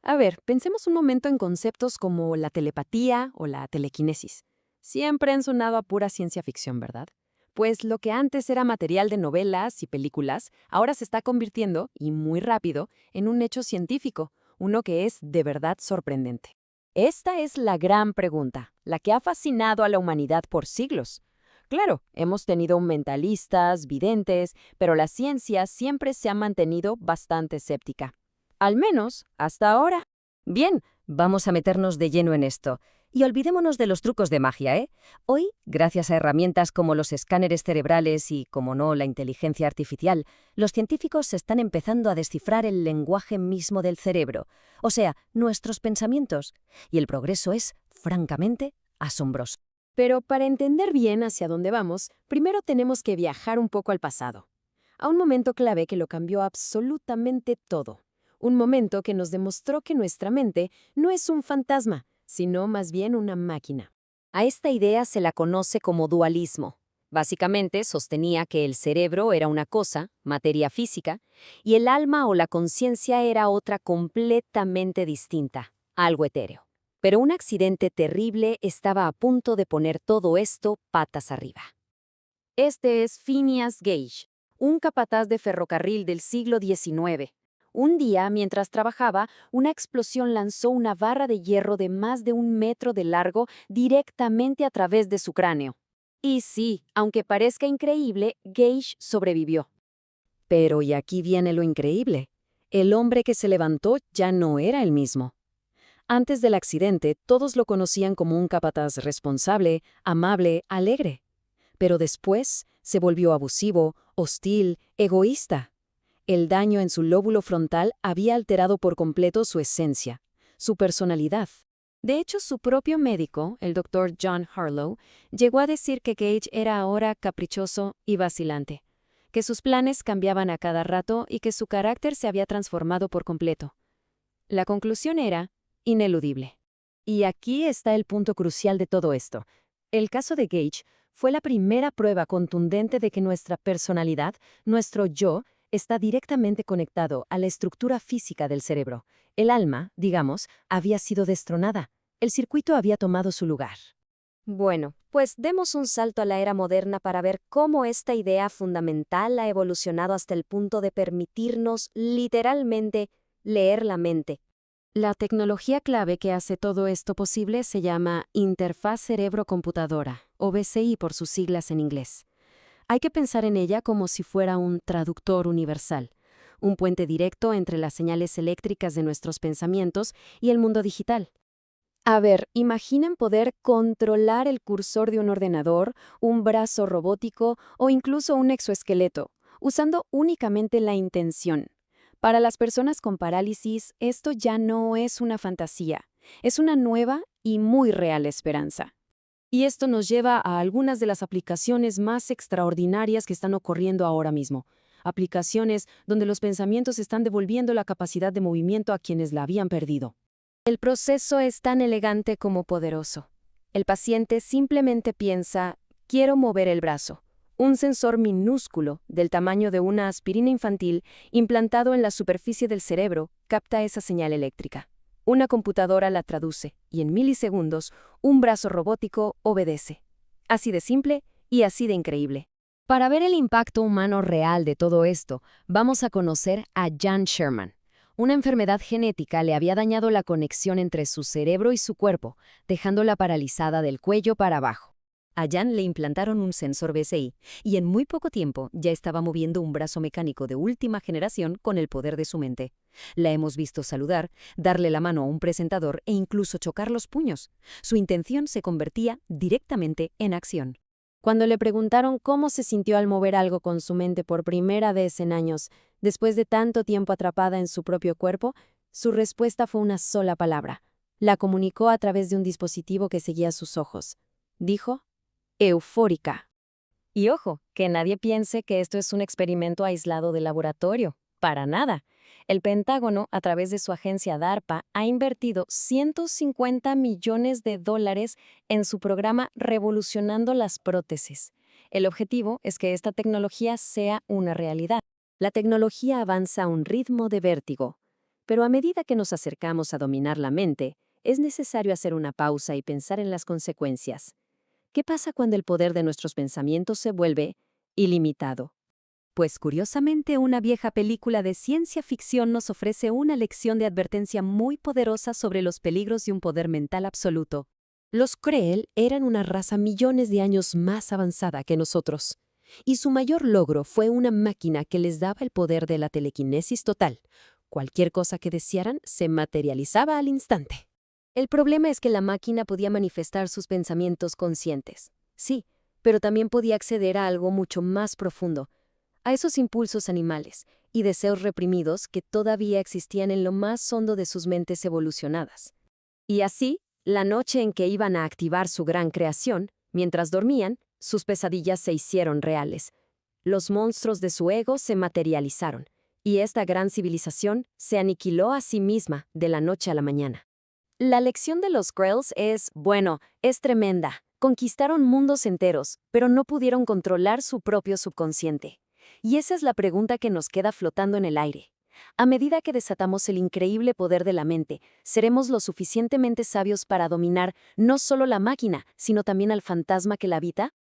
A ver, pensemos un momento en conceptos como la telepatía o la telequinesis. Siempre han sonado a pura ciencia ficción, ¿verdad? Pues lo que antes era material de novelas y películas, ahora se está convirtiendo, y muy rápido, en un hecho científico, uno que es de verdad sorprendente. Esta es la gran pregunta, la que ha fascinado a la humanidad por siglos. Claro, hemos tenido mentalistas, videntes, pero la ciencia siempre se ha mantenido bastante escéptica. Al menos hasta ahora. Bien, vamos a meternos de lleno en esto. Y olvidémonos de los trucos de magia, ¿eh? Hoy, gracias a herramientas como los escáneres cerebrales y, como no, la inteligencia artificial, los científicos están empezando a descifrar el lenguaje mismo del cerebro, o sea, nuestros pensamientos. Y el progreso es, francamente, asombroso. Pero para entender bien hacia dónde vamos, primero tenemos que viajar un poco al pasado, a un momento clave que lo cambió absolutamente todo. Un momento que nos demostró que nuestra mente no es un fantasma, sino más bien una máquina. A esta idea se la conoce como dualismo. Básicamente sostenía que el cerebro era una cosa, materia física, y el alma o la conciencia era otra completamente distinta, algo etéreo. Pero un accidente terrible estaba a punto de poner todo esto patas arriba. Este es Phineas Gage, un capataz de ferrocarril del siglo XIX. Un día, mientras trabajaba, una explosión lanzó una barra de hierro de más de 1 metro de largo directamente a través de su cráneo. Y sí, aunque parezca increíble, Gage sobrevivió. Pero, y aquí viene lo increíble, el hombre que se levantó ya no era el mismo. Antes del accidente, todos lo conocían como un capataz responsable, amable, alegre. Pero después se volvió abusivo, hostil, egoísta. El daño en su lóbulo frontal había alterado por completo su esencia, su personalidad. De hecho, su propio médico, el doctor John Harlow, llegó a decir que Gage era ahora caprichoso y vacilante, que sus planes cambiaban a cada rato y que su carácter se había transformado por completo. La conclusión era ineludible. Y aquí está el punto crucial de todo esto. El caso de Gage fue la primera prueba contundente de que nuestra personalidad, nuestro yo, está directamente conectado a la estructura física del cerebro. El alma, digamos, había sido destronada. El circuito había tomado su lugar. Bueno, pues demos un salto a la era moderna para ver cómo esta idea fundamental ha evolucionado hasta el punto de permitirnos, literalmente, leer la mente. La tecnología clave que hace todo esto posible se llama Interfaz Cerebro-Computadora, o BCI por sus siglas en inglés. Hay que pensar en ella como si fuera un traductor universal, un puente directo entre las señales eléctricas de nuestros pensamientos y el mundo digital. A ver, imaginen poder controlar el cursor de un ordenador, un brazo robótico o incluso un exoesqueleto, usando únicamente la intención. Para las personas con parálisis, esto ya no es una fantasía, es una nueva y muy real esperanza. Y esto nos lleva a algunas de las aplicaciones más extraordinarias que están ocurriendo ahora mismo. Aplicaciones donde los pensamientos están devolviendo la capacidad de movimiento a quienes la habían perdido. El proceso es tan elegante como poderoso. El paciente simplemente piensa, quiero mover el brazo. Un sensor minúsculo, del tamaño de una aspirina infantil, implantado en la superficie del cerebro, capta esa señal eléctrica. Una computadora la traduce, y en milisegundos, un brazo robótico obedece. Así de simple y así de increíble. Para ver el impacto humano real de todo esto, vamos a conocer a Jan Sherman. Una enfermedad genética le había dañado la conexión entre su cerebro y su cuerpo, dejándola paralizada del cuello para abajo. A Jan le implantaron un sensor BCI y en muy poco tiempo ya estaba moviendo un brazo mecánico de última generación con el poder de su mente. La hemos visto saludar, darle la mano a un presentador e incluso chocar los puños. Su intención se convertía directamente en acción. Cuando le preguntaron cómo se sintió al mover algo con su mente por primera vez en años, después de tanto tiempo atrapada en su propio cuerpo, su respuesta fue una sola palabra. La comunicó a través de un dispositivo que seguía sus ojos. Dijo, eufórica. Y ojo, que nadie piense que esto es un experimento aislado de laboratorio. Para nada. El Pentágono, a través de su agencia DARPA, ha invertido $150 millones en su programa Revolucionando las prótesis. El objetivo es que esta tecnología sea una realidad. La tecnología avanza a un ritmo de vértigo. Pero a medida que nos acercamos a dominar la mente, es necesario hacer una pausa y pensar en las consecuencias. ¿Qué pasa cuando el poder de nuestros pensamientos se vuelve ilimitado? Pues curiosamente, una vieja película de ciencia ficción nos ofrece una lección de advertencia muy poderosa sobre los peligros de un poder mental absoluto. Los Krell eran una raza millones de años más avanzada que nosotros, y su mayor logro fue una máquina que les daba el poder de la telequinesis total. Cualquier cosa que desearan se materializaba al instante. El problema es que la máquina podía manifestar sus pensamientos conscientes. Sí, pero también podía acceder a algo mucho más profundo, a esos impulsos animales y deseos reprimidos que todavía existían en lo más hondo de sus mentes evolucionadas. Y así, la noche en que iban a activar su gran creación, mientras dormían, sus pesadillas se hicieron reales. Los monstruos de su ego se materializaron, y esta gran civilización se aniquiló a sí misma de la noche a la mañana. La lección de los Krells es tremenda. Conquistaron mundos enteros, pero no pudieron controlar su propio subconsciente. Y esa es la pregunta que nos queda flotando en el aire. A medida que desatamos el increíble poder de la mente, ¿seremos lo suficientemente sabios para dominar no solo la máquina, sino también al fantasma que la habita?